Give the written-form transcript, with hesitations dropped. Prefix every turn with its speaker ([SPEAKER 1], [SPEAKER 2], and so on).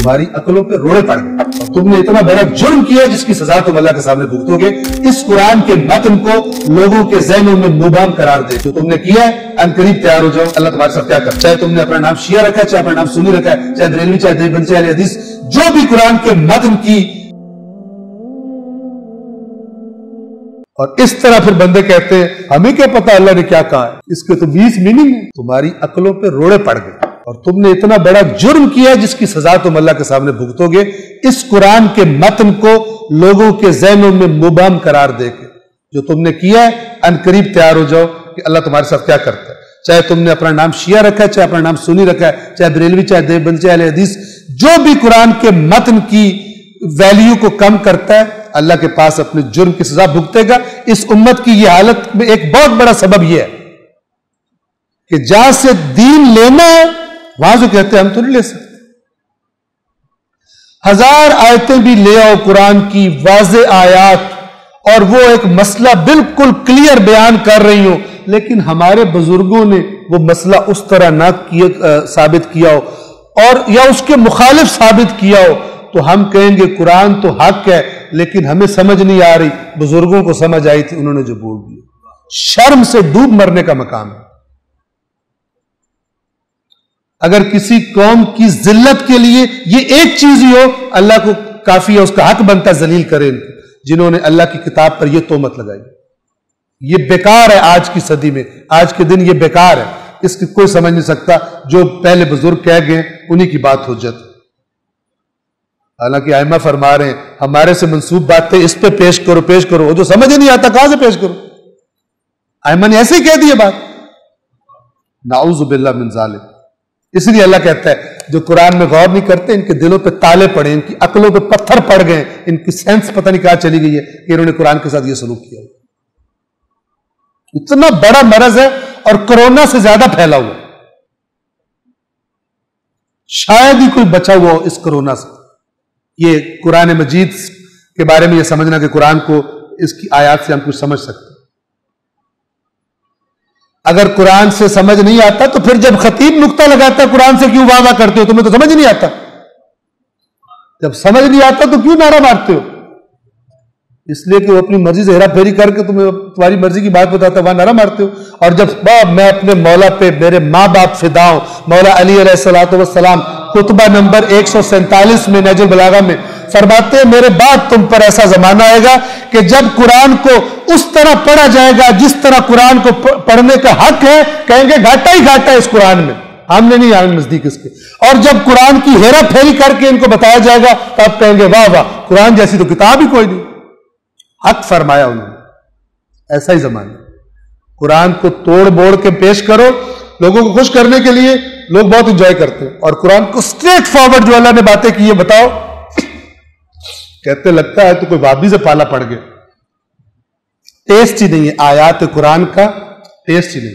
[SPEAKER 1] तुम्हारी अकलों पे रोड़े पड़ गए और तुमने इतना बड़ा जुर्म किया जिसकी सजा तुम अल्लाह के सामने भुगतोगे। इस कुरान के मतन को लोगों के ज़हनों में मुबाम करार दे जो तुमने किया है, अनकरीब तैयार हो जाओ, अल्लाह तुम्हारे साथ क्या कर। चाहे तुमने अपना नाम शिया रखा है, चाहे अपना नाम सुन्नी रखा है, चाहे बरेलवी, चाहे देवबंदी, चाहे हदीस, जो भी कुरान के मतन की। और इस तरह फिर बंदे कहते हैं हमें क्या पता अल्लाह ने क्या कहा है, इसके तो 20 मीनिंग है। तुम्हारी अकलों पे रोड़े पड़ गए और तुमने इतना बड़ा जुर्म किया जिसकी सजा तुम अल्लाह के सामने भुगतोगे। इस कुरान के मतन को लोगों के ज़हनों में मुबहम करार देके जो तुमने किया है, अनकरीब तैयार हो जाओ कि अल्लाह तुम्हारे साथ क्या करता है। चाहे तुमने अपना नाम शिया रखा है, चाहे अपना नाम सुन्नी रखा है, चाहे बरेलवी, चाहे देवबंदी, चाहे अहले हदीस, जो भी कुरान के मतन की वैल्यू को कम करता है अल्लाह के पास अपने जुर्म की सजा भुगतेगा। इस उम्मत की यह हालत में एक बहुत बड़ा सबब यह है कि जहां से दीन लेना है वहां से कहते हैं हम तो नहीं ले सकते। 1000 आयतें भी ले आओ कुरान की, वाज़े आयात, और वो एक मसला बिल्कुल क्लियर बयान कर रही हो, लेकिन हमारे बुजुर्गों ने वो मसला उस तरह ना साबित किया हो और या उसके मुखालिफ साबित किया हो, तो हम कहेंगे कुरान तो हक है लेकिन हमें समझ नहीं आ रही, बुजुर्गों को समझ आई थी, उन्होंने जो बोल दिया। शर्म से डूब मरने का मकाम है। अगर किसी कौम की जिल्लत के लिए ये एक चीज ही हो, अल्लाह को काफी है, उसका हक बनता जलील करे इनको, जिन्होंने अल्लाह की किताब पर यह तोहमत लगाई। ये बेकार है आज की सदी में, आज के दिन ये बेकार है, इसकी कोई समझ नहीं सकता। जो पहले बुजुर्ग कह गए उन्हीं की बात हो जाती। हालांकि आइमा फरमा रहे हैं हमारे से मंसूब बातें इस पे पेश करो, पेश करो, वो जो समझ ही नहीं आता कहां से पेश करो। आइमा ने ऐसे ही कह दिया बात, नाऊज़ु बिल्लाह मिन ज़ालिक। इसलिए अल्लाह कहता है जो कुरान में गौर नहीं करते इनके दिलों पे ताले पड़े, इनकी अकलों पे पत्थर पड़ गए, इनकी सेंस पता नहीं कहां चली गई है कि इन्होंने कुरान के साथ ये सलूक किया। इतना बड़ा मरज है और कोरोना से ज्यादा फैला हुआ, शायद ही कोई बचा हुआ हो इस कोरोना से। ये कुरान मजीद के बारे में यह समझना कि कुरान को इसकी आयत से हम कुछ समझ सकते। अगर कुरान से समझ नहीं आता तो फिर जब खतीब नुक्ता लगाता है कुरान से क्यों वादा करते हो? तुम्हें तो समझ नहीं आता। जब समझ नहीं आता तो क्यों नारा मारते हो? इसलिए कि वो अपनी मर्जी से हेरा फेरी करके तुम्हें तुम्हारी मर्जी की बात बताता है, वहां नारा मारते हो। और जब मैं अपने मौला पे मेरे माँ बाप फिदा हूं, मौला अली अलैहिस्सलातु वस्सलाम खुतबा नंबर 147 में नहजुल बलागा में फरमाते हैं मेरे बाद तुम पर ऐसा जमाना आएगा कि जब कुरान को उस तरह पढ़ा जाएगा जिस तरह कुरान को पढ़ने का हक है, कहेंगे घाटा ही घाटा है इस कुरान में, हमने नहीं आने नजदीक इसके। और जब कुरान की हेरा फेरी करके इनको बताया जाएगा तब कहेंगे वाह वाह, कुरान जैसी तो किताब ही कोई नहीं। हक फरमाया उन्होंने, ऐसा ही जमाना। कुरान को तोड़ बोड़ के पेश करो, लोगों को खुश करने के लिए लोग बहुत एंजॉय करते हैं, और कुरान को स्ट्रेट फॉरवर्ड जो अल्लाह ने बातें की है बताओ, कहते लगता है तो कोई वाबी से पाला पड़ गया। टेस्ट ही नहीं है, आयात कुरान का टेस्ट ही नहीं।